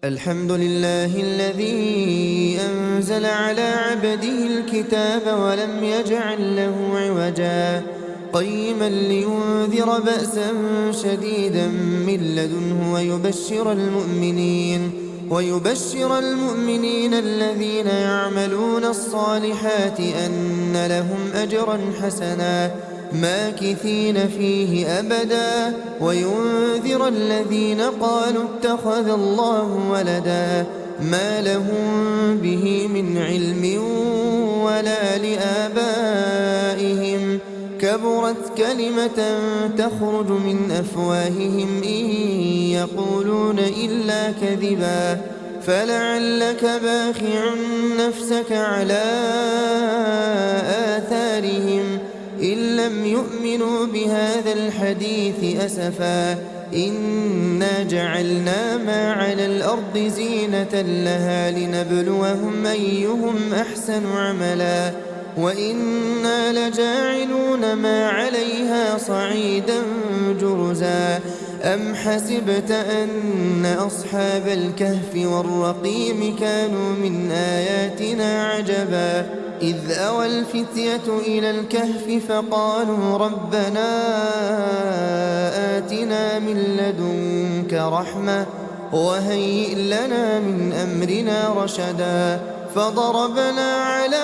الحمد لله الذي أنزل على عبده الكتاب ولم يجعل له عوجا قيما لينذر بأسا شديدا من لدنه ويبشر المؤمنين الذين يعملون الصالحات أن لهم أجرا حسنا ماكثين فيه أبدا وينذر الذين قالوا اتخذ الله ولدا ما لهم به من علم ولا لآبائهم كبرت كلمة تخرج من أفواههم إن يقولون إلا كذبا فلعلك باخع نفسك على آثارهم إن لم يؤمنوا بهذا الحديث أسفا إنا جعلنا ما على الأرض زينة لها لنبلوهم أيهم أحسن عملا وإنا لجاعلون ما عليها صعيدا جرزا أم حسبت أن أصحاب الكهف والرقيم كانوا من آياتنا عجبا إذ أوى الفتية إلى الكهف فقالوا ربنا آتنا من لدنك رحمة وهيئ لنا من أمرنا رشدا فضربنا على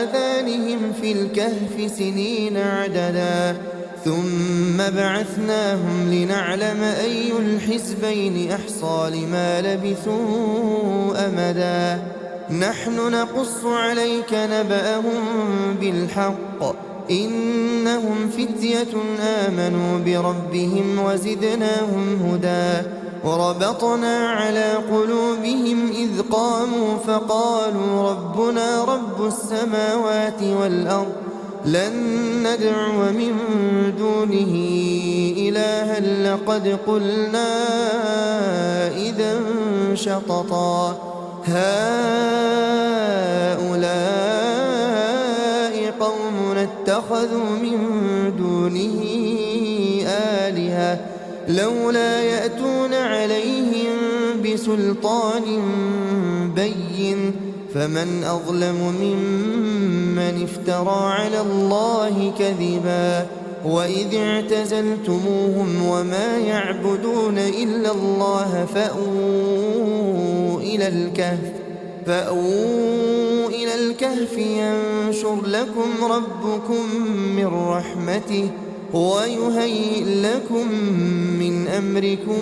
آذانهم في الكهف سنين عددا ثم بعثناهم لنعلم أي الحزبين أحصى لما لبثوا أمدا نحن نقص عليك نبأهم بالحق إنهم فتية آمنوا بربهم وزدناهم هدى وربطنا على قلوبهم إذ قاموا فقالوا ربنا رب السماوات والأرض لن ندعو من دونه إلها لقد قلنا إذا شططا هؤلاء قومنا اتخذوا من دونه آلهة لولا يأتون عليهم بسلطان بين فمن أظلم ممن افترى على الله كذبا وإذ اعتزلتموهم وما يعبدون إلا الله فأووا إلى الكهف ينشر لكم ربكم من رحمته ويهيئ لكم من أمركم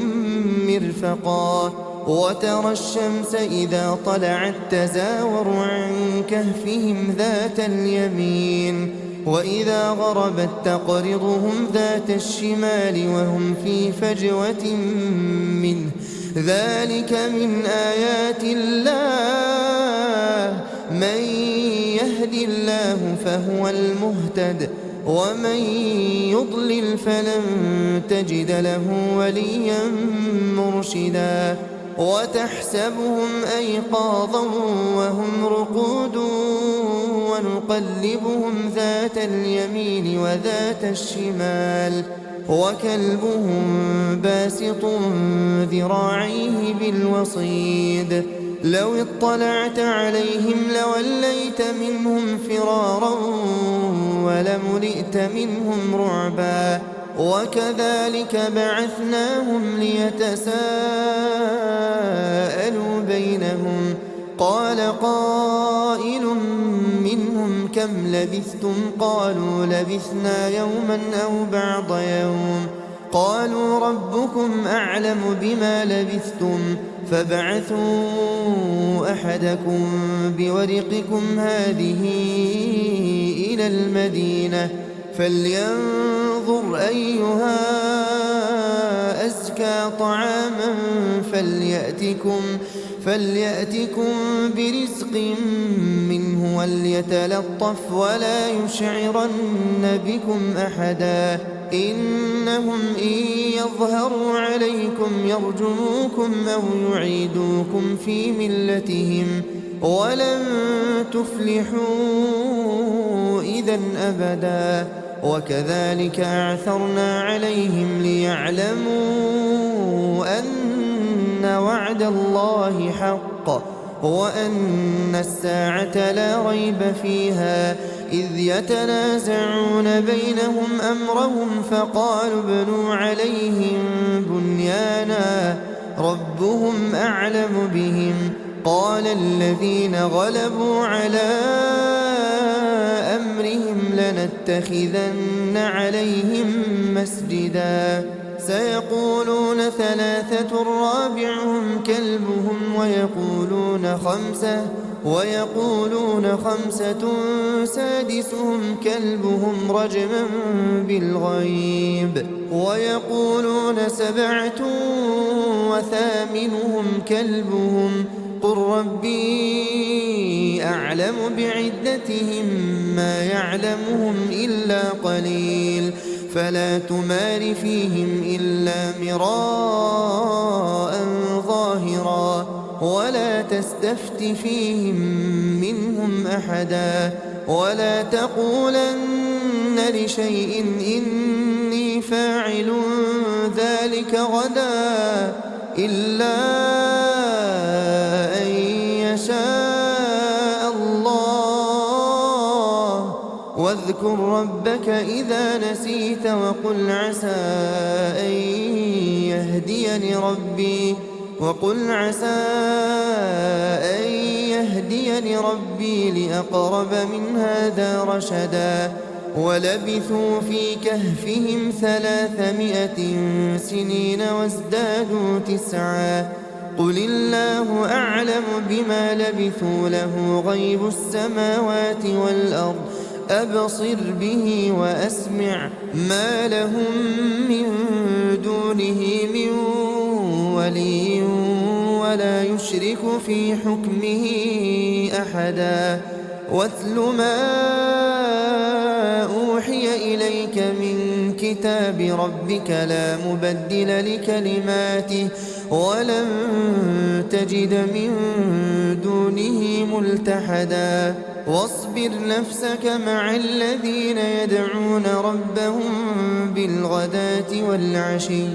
مرفقا وترى الشمس إذا طلعت تزاور عن كهفهم ذات اليمين وإذا غربت تقرضهم ذات الشمال وهم في فجوة منه ذلك من آيات الله من يهد الله فهو المهتد ومن يضلل فلن تجد له وليا مرشدا وتحسبهم أيقاظا وهم رقود ونقلبهم ذات اليمين وذات الشمال وكلبهم باسط ذراعيه بالوصيد لو اطلعت عليهم لوليت منهم فرارا ولملئت منهم رعبا وكذلك بعثناهم ليتساءلوا بينهم قال قائل منهم كم لبثتم قالوا لبثنا يوما أو بعض يوم قالوا ربكم أعلم بما لبثتم فابعثوا أحدكم بورقكم هذه إلى المدينة فلينظر أيها أزكى طعاما فليأتكم برزق منه وليتلطف ولا يشعرن بكم أحدا إنهم إن يظهروا عليكم يرجموكم أو يعيدوكم في ملتهم ولن تفلحوا إذا أبدا وكذلك أعثرنا عليهم ليعلموا أن وعد الله حق وأن الساعة لا ريب فيها إذ يتنازعون بينهم أمرهم فقالوا ابنوا عليهم بنيانا ربهم أعلم بهم قال الذين غلبوا على أمرهم لنتخذن عليهم مسجدا سيقولون ثلاثة رابعهم كلبهم ويقولون خمسة سادسهم كلبهم رجما بالغيب ويقولون سبعة وثامنهم كلبهم قل ربي أعلم بعدتهم ما يعلمهم إلا قليل فلا تمار فيهم إلا مراء ظاهرا ولا تستفت فيهم منهم أحدا ولا تقولن لشيء إني فاعل ذلك غدا إلا أن يشاء الله واذكر ربك إذا نسيت وقل عسى أن يهديني ربي لأقرب من هذا رشدا ولبثوا في كهفهم 300 سنين وازدادوا 9 قل الله أعلم بما لبثوا له غيب السماوات والأرض أبصر به وأسمع ما لهم من دونه من ولي ولا يشرك في حكمه أحدا واتل ما أوحي إليك من كتاب ربك لا مبدل لكلماته ولن تجد من دونه ملتحدا واصبر نفسك مع الذين يدعون ربهم بالغداة والعشي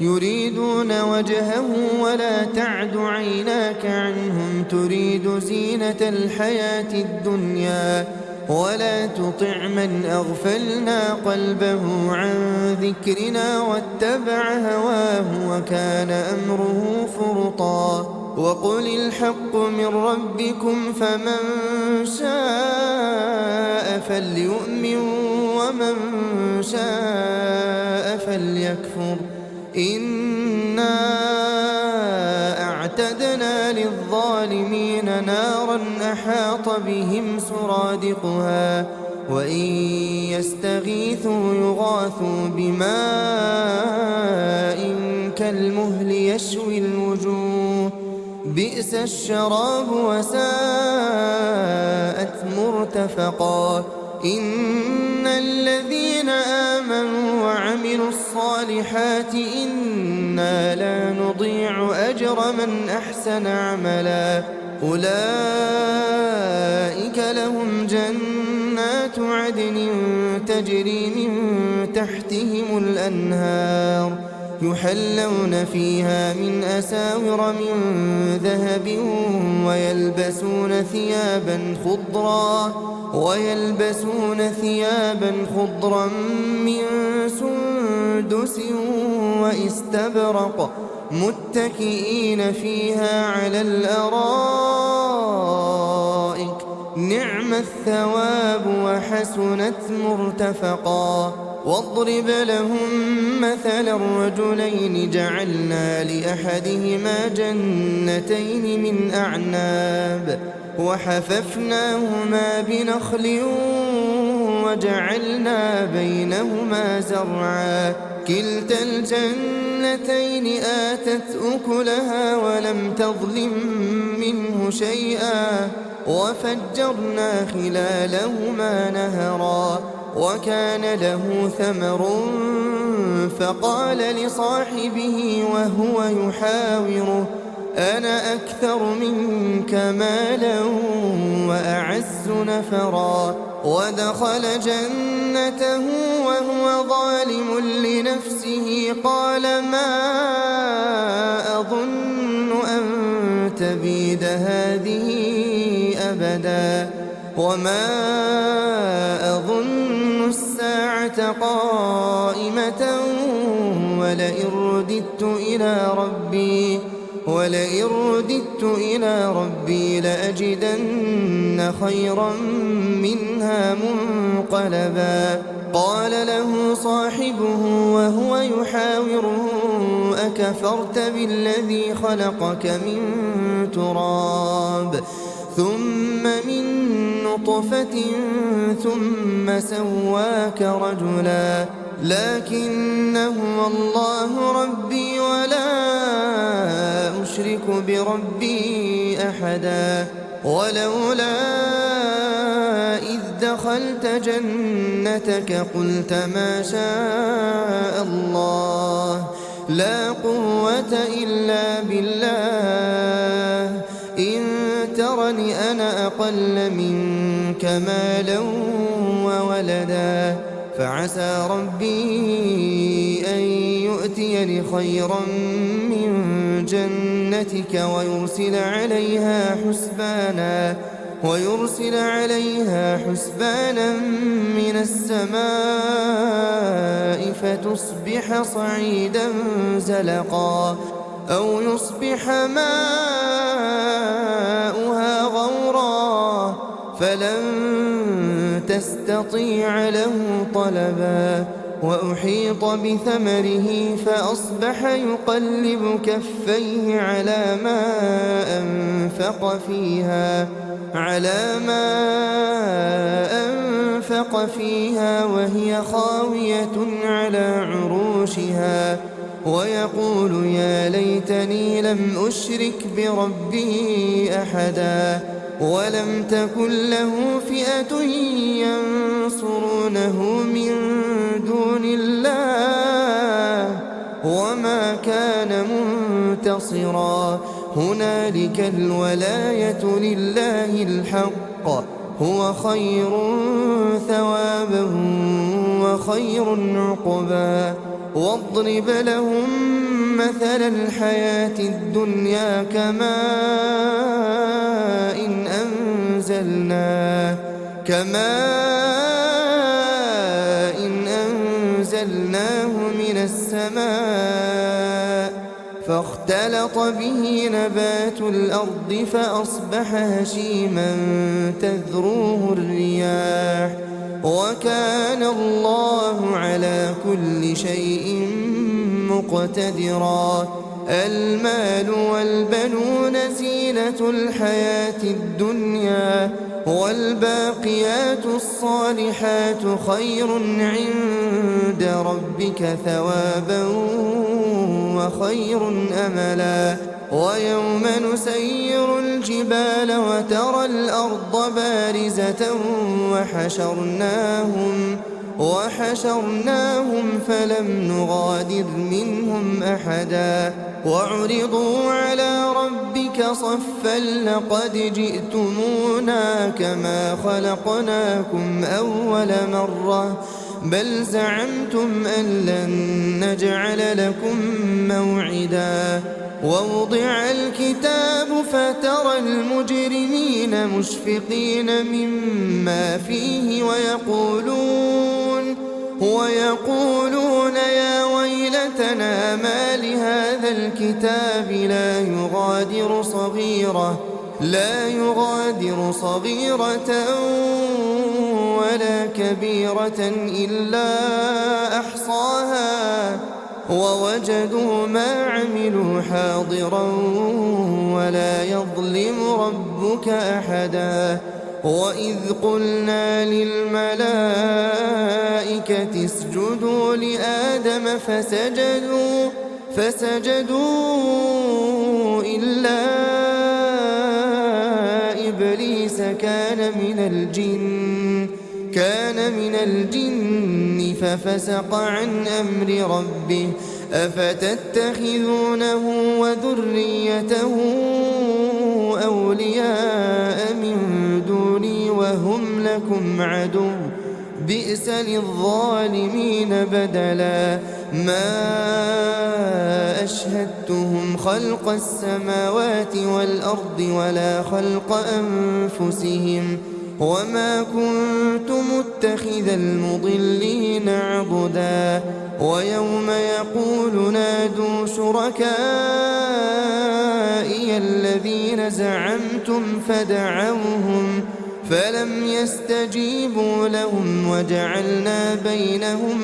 يريدون وجهه ولا تعد عيناك عنهم تريد زينة الحياة الدنيا ولا تطع من أغفلنا قلبه عن ذكرنا واتبع هواه وكان أمره فرطا وقل الحق من ربكم فمن شاء فليؤمن ومن شاء فليكفر إنا أعتدنا للظالمين نارا أحاط بهم سرادقها وإن يستغيثوا يغاثوا بماء كالمهل يشوي الوجوه بئس الشراب وساءت مرتفقا إن الذين آمنوا وعملوا الصالحات إنا لا نضيع أجر من أحسن عملا أولئك لهم جنات عدن تجري من تحتهم الأنهار يحلون فيها من أساور من ذهب ويلبسون ثيابا خضرا من سندس واستبرق متكئين فيها على الأرائك نعم الثواب وحسنت مرتفقا واضرب لهم مثل الرجلين جعلنا لأحدهما جنتين من أعناب وحففناهما بنخل وجعلنا بينهما زرعا كلتا الجنتين آتت أكلها ولم تظلم منه شيئا وفجرنا خلالهما نهرا وكان له ثمر فقال لصاحبه وهو يحاوره أنا أكثر منك مالا وأعز نفرا ودخل جنته وهو ظالم لنفسه قال ما أظن تبيد هذه أبدا وما أظن الساعة قائمة ولئن رددت إلى ربي لأجدن خيرا منها منقلبا قال له صاحبه وهو يحاوره أكفرت بالذي خلقك من تراب ثم من نطفة ثم سواك رجلا لكن هو الله ربي ولا أشرك بربي أحدا ولولا إذ دخلت جنتك قلت ما شاء الله لا قوة إلا بالله إن ترني أنا أقل منك مالا وولدا فعسى ربي أن يؤتيني خيرا من جنتك ويرسل عليها حسبانا من السماء فتصبح صعيدا زلقا أو يصبح ماؤها غورا فلن تستطيع له طلبا وأحيط بثمره فأصبح يقلب كفيه على ما أنفق فيها وهي خاوية على عروشها ويقول يا ليتني لم أشرك بربي أحدا ولم تكن له فئة ينصرونه من دون الله وما كان منتصرا هنالك الولاية لله الحق هو خير ثوابا وخير عقبا واضرب لهم مثل الحياة الدنيا كماء إن أنزلناه من السماء فاختلط به نبات الأرض فأصبح هشيما تذروه الرياح وكان الله على كل شيء مقتدرا المال والبنون زينة الحياة الدنيا والباقيات الصالحات خير عند ربك ثوابا وخير أملا ويوم نسير الجبال وترى الأرض بارزة وحشرناهم فلم نغادر منهم أحدا وعرضوا على ربك صفا لقد جئتمونا كما خلقناكم أول مرة بل زعمتم أن لن نجعل لكم موعدا ووضع الكتاب فترى المجرمين مشفقين مما فيه ويقولون يا ويلتنا ما لهذا الكتاب لا يغادر صغيرة ولا كبيرة إلا أحصاها ووجدوا ما عملوا حاضرا ولا يظلم ربك أحدا وإذ قلنا للملائكة اسجدوا لآدم فسجدوا إلا إبليس كان من الجن ففسق عن أمر ربه أفتتخذونه وذريته أولياء من دوني وهم لكم عدو بئس للظالمين بدلا ما أشهدتهم خلق السماوات والأرض ولا خلق أنفسهم وما كنت متخذ المضلين عضدا ويوم يقول نادوا شركائي الذين زعمتم فدعوهم فلم يستجيبوا لهم وجعلنا بينهم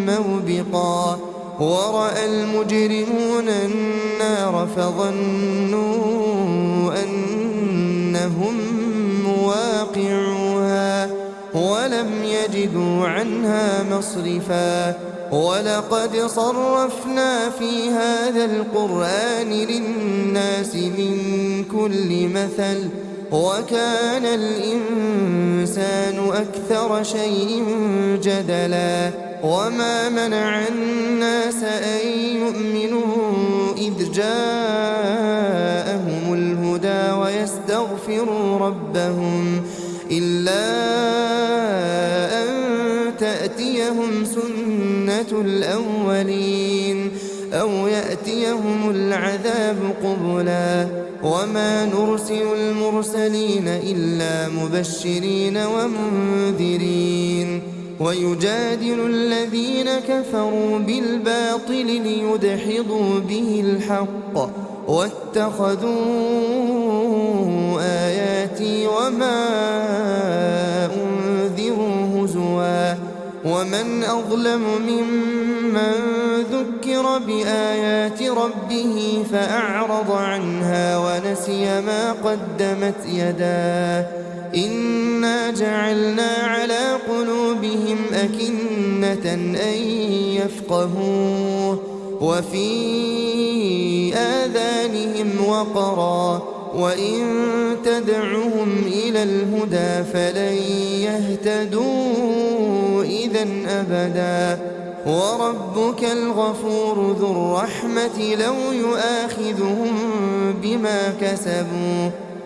موبقا ورأى المجرمون النار فظنوا أنهم مواقعوها ولم يجدوا عنها مصرفا ولقد صرفنا في هذا القرآن للناس من كل مثل وكان الإنسان أكثر شيء جدلا وما منع الناس أن يؤمنوا إذ جاءهم الهدى ويستغفروا ربهم إلا أن تأتيهم سنة الأولين أو يأتيهم العذاب قبلا وما نرسل المرسلين إلا مبشرين ومنذرين ويجادل الذين كفروا بالباطل ليدحضوا به الحق واتخذوا آياتي وما أنذروا هزوا ومن أظلم ممن ذكر بآيات ربه فأعرض عنها ونسي ما قدمت يداه إنا جعلنا على قلوبهم أكنة أن يفقهوه وفي آذانهم وقرا وإن تدعهم إلى الهدى فلن يهتدوا إذا أبدا وربك الغفور ذو الرحمة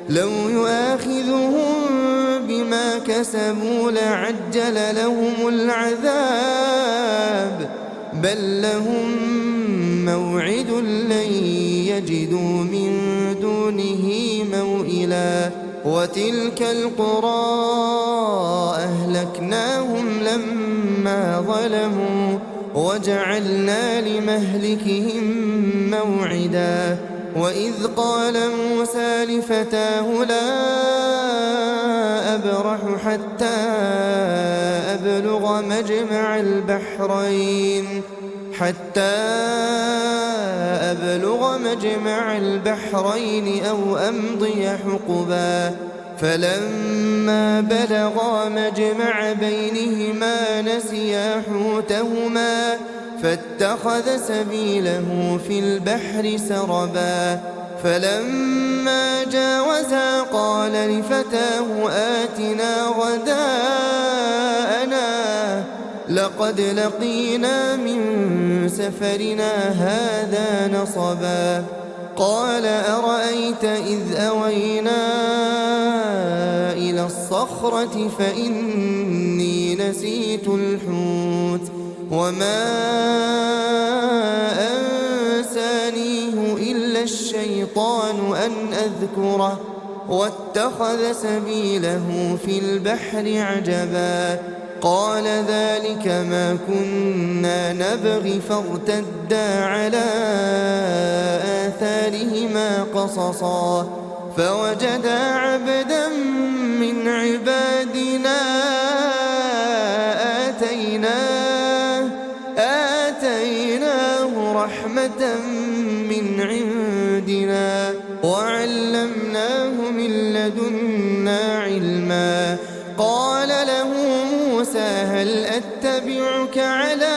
لو يؤاخذهم بما كسبوا لعجل لهم العذاب بل لهم موعد لن يجدوا من دونه موئلا وتلك القرى أهلكناهم لما ظلموا وجعلنا لمهلكهم موعدا وإذ قال موسى لفتاه لا أبرح حتى أبلغ مجمع البحرين أو أمضي حقبا فلما بلغا مجمع بينهما نسيا حوتهما فاتخذ سبيله في البحر سربا فلما جاوزا قال لفتاه آتنا غداءنا لقد لقينا من سفرنا هذا نصبا قال أرأيت إذ أوينا إلى الصخرة فإني نسيت الحوت وما أنسانيه إلا الشيطان أن أذكره واتخذ سبيله في البحر عجبا قال ذلك ما كنا نبغي فارتدا على آثارهما قصصا فوجدا عبدا من عبادنا آتيناه رحمة من عندنا وعلمناه من لدنا علما قال له موسى هل أتبعك على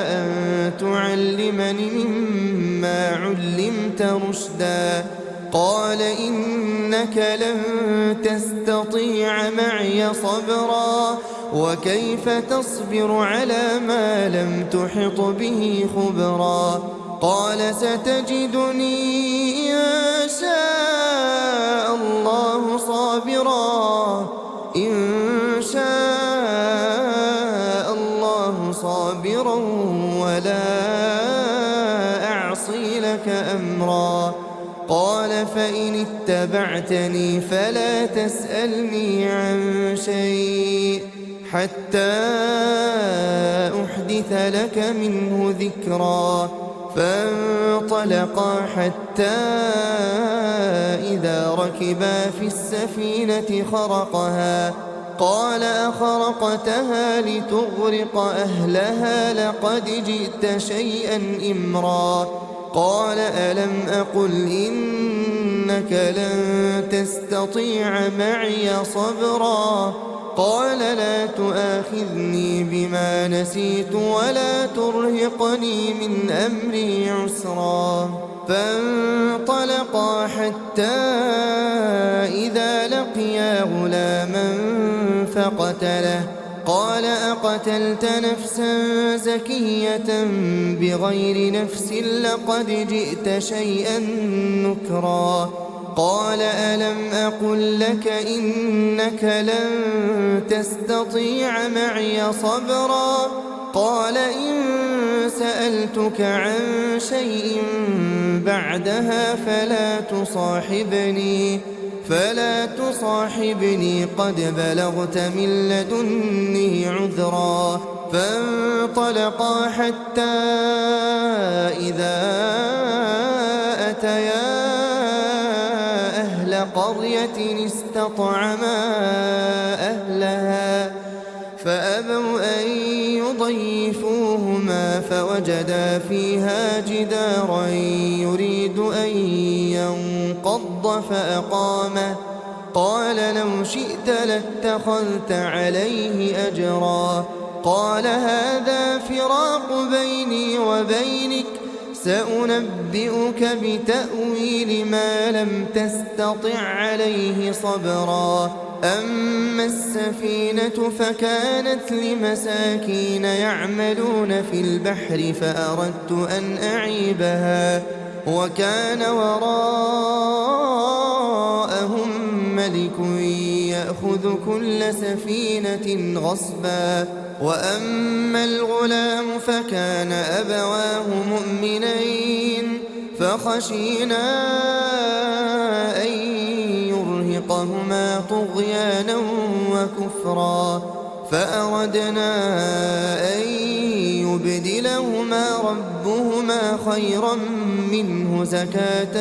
أن تعلمني مما علمت رشدا قال إنك لن تستطيع معي صبرا وكيف تصبر على ما لم تحط به خبرا قال ستجدني إن شاء الله صابرا ولا قال فإن اتبعتني فلا تسألني عن شيء حتى أحدث لك منه ذكرا. فانطلقا حتى إذا ركبا في السفينة خرقها قال أخرقتها لتغرق أهلها لقد جئت شيئا إمرا. قال ألم أقل إنك لن تستطيع معي صبرا. قال لا تؤاخذني بما نسيت ولا ترهقني من أمري عسرا. فانطلقا حتى إذا لقيا غلاما فقتله قال أقتلت نفسا زكية بغير نفس لقد جئت شيئا نكرا. قال ألم أقل لك إنك لن تستطيع معي صبرا. قال إن سألتك عن شيء بعدها فلا تصاحبني قد بلغت من لدني عذرا. فانطلقا حتى إذا أتيا أهل قرية استطعما أهلها فأبوا أن يضيفوهما فوجدا فيها جدارا يريد أن ينقض فأقامه. قال لو شئت لاتخذت عليه أجرا. قال هذا فراق بيني وبينك سأنبئك بتأويل ما لم تستطع عليه صبرا. أما السفينة فكانت لمساكين يعملون في البحر فأردت أن أعيبها وكان وراءهم ملك يأخذ كل سفينة غصبا. وأما الغلام فكان أبواه مؤمنين فخشينا أن يرهقهما طغيانا وكفرا. فأردنا أن يبدلهما ربهما خيرا منه زكاة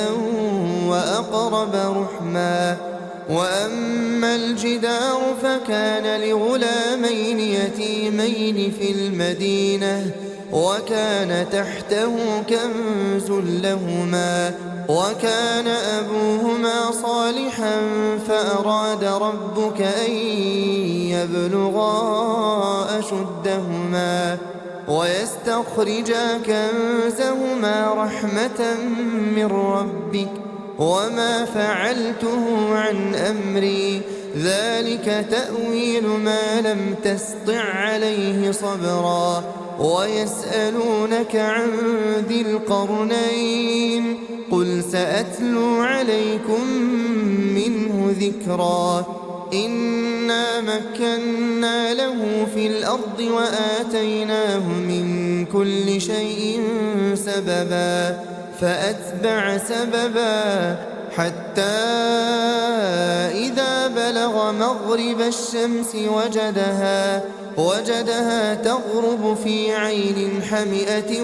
وأقرب رحما. وأما الجدار فكان لغلامين يتيمين في المدينة وكان تحته كنز لهما وكان أبوهما صالحا فأراد ربك أن يبلغا أشدهما ويستخرجا كنزهما رحمة من ربك وما فعلته عن أمري ذلك تأويل ما لم تسطع عليه صبرا. ويسألونك عن ذي القرنين قل سأتلو عليكم منه ذكرا. إنا مكنا له في الأرض وآتيناه من كل شيء سببا فأتبع سببا حتى إذا بلغ مغرب الشمس وجدها تغرب في عين حمئة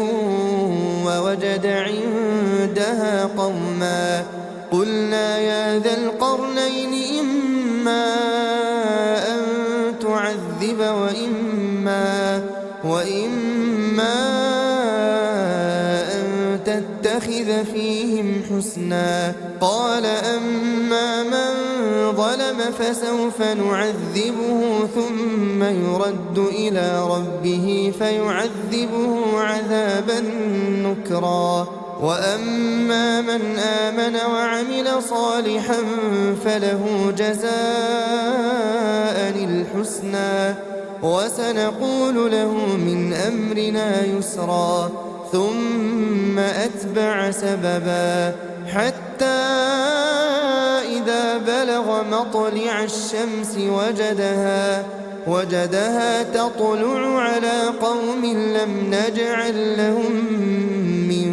ووجد عندها قوما. قلنا يا ذا القرنين إما أن تعذب وإما أن تتخذ فيهم حسنا. قال أما من ظلم فسوف نعذبه ثم يرد إلى ربه فيعذبه عذابا نكرا. وأما من آمن وعمل صالحا فله جزاء الحسنى وسنقول له من أمرنا يسرا. ثم أتبع سببا حتى إذا بلغ مطلع الشمس وجدها تطلع على قوم لم نجعل لهم من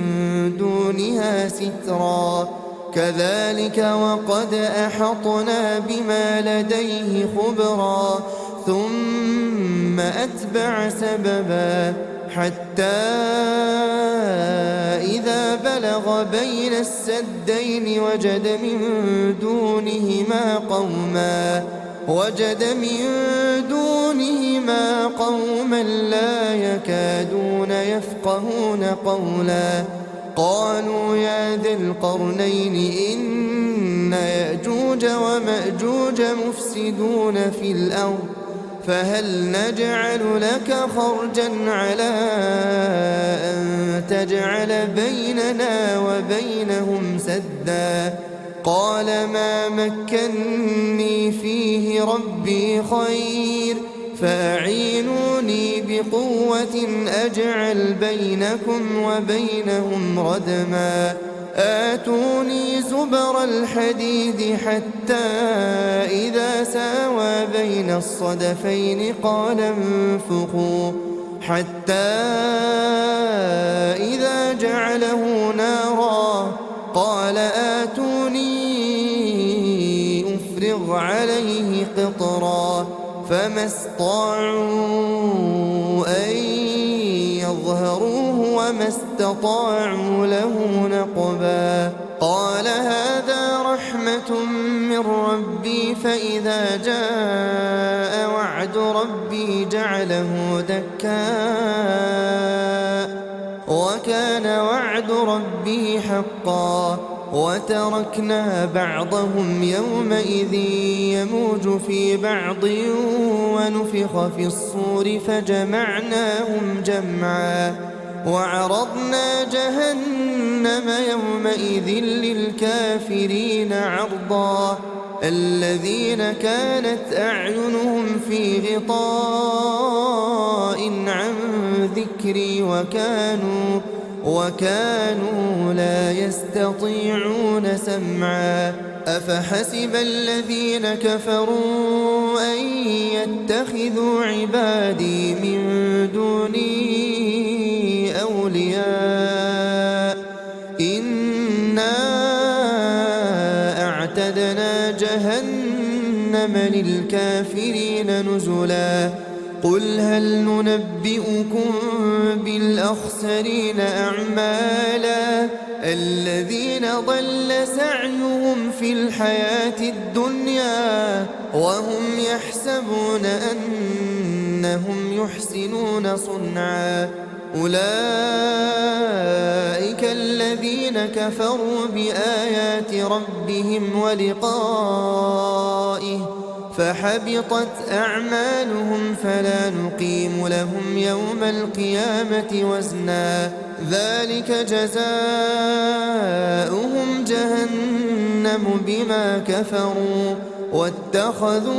دونها سترا كذلك وقد أحطنا بما لديه خبرا ثم أتبع سببا حتى إذا بلغ بين السدين وجد من دونهما قوما لا يكادون يفقهون قولا قالوا يا ذا القرنين إن يأجوج ومأجوج مفسدون في الأرض فهل نجعل لك خرجا على أن تجعل بيننا وبينهم سدا قال ما مكني فيه ربي خير فأعينوني بقوة أجعل بينكم وبينهم ردما آتوني زبر الحديد حتى إذا ساوى بين الصدفين قال انفخوا حتى إذا جعله نارا قال آتوني أفرغ عليه قطرا فما استطاعوا أن يظهروه وما استطاعوا له نقبا قال هذا رحمة من ربي فإذا جاء وعد ربي جعله دكاء وكان وعد ربي حقا وتركنا بعضهم يومئذ يموج في بعض ونفخ في الصور فجمعناهم جمعا وعرضنا جهنم يومئذ للكافرين عرضا الذين كانت أعينهم في غطاء عن ذكري وكانوا لا يستطيعون سمعا أفحسب الذين كفروا أن يتخذوا عبادي من دوني أولياء إنا أعتدنا جهنم للكافرين نزلا قل هل ننبئكم بالأخسرين أعمالا الذين ضل سعيهم في الحياة الدنيا وهم يحسبون أنهم يحسنون صنعا أولئك الذين كفروا بآيات ربهم ولقائه فحبطت أعمالهم فلا نقيم لهم يوم القيامة وزنا ذلك جزاؤهم جهنم بما كفروا واتخذوا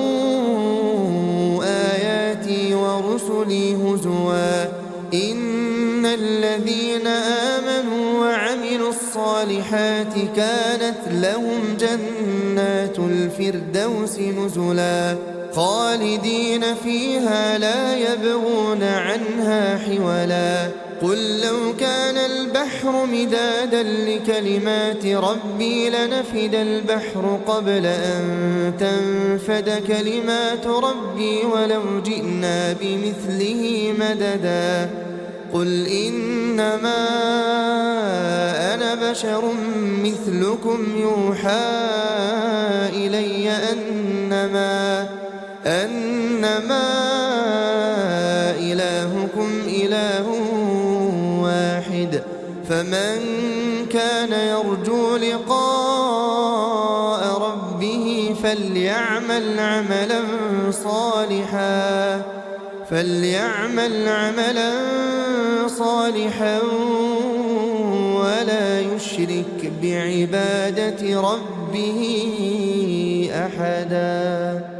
آياتي ورسلي هزوا إن الذين آمنوا وعملوا الصالحات كانت لهم جنات الفردوس نزلا خالدين فيها لا يبغون عنها حولا قل لو كان البحر مدادا لكلمات ربي لنفد البحر قبل أن تنفد كلمات ربي ولو جئنا بمثله مددا قل إنما أنا بشر مثلكم يوحى إلي أنما إلهكم إله واحد فمن كان يرجو لقاء ربه فليعمل عملا صالحا ولا يشرك بعبادة ربه أحدا.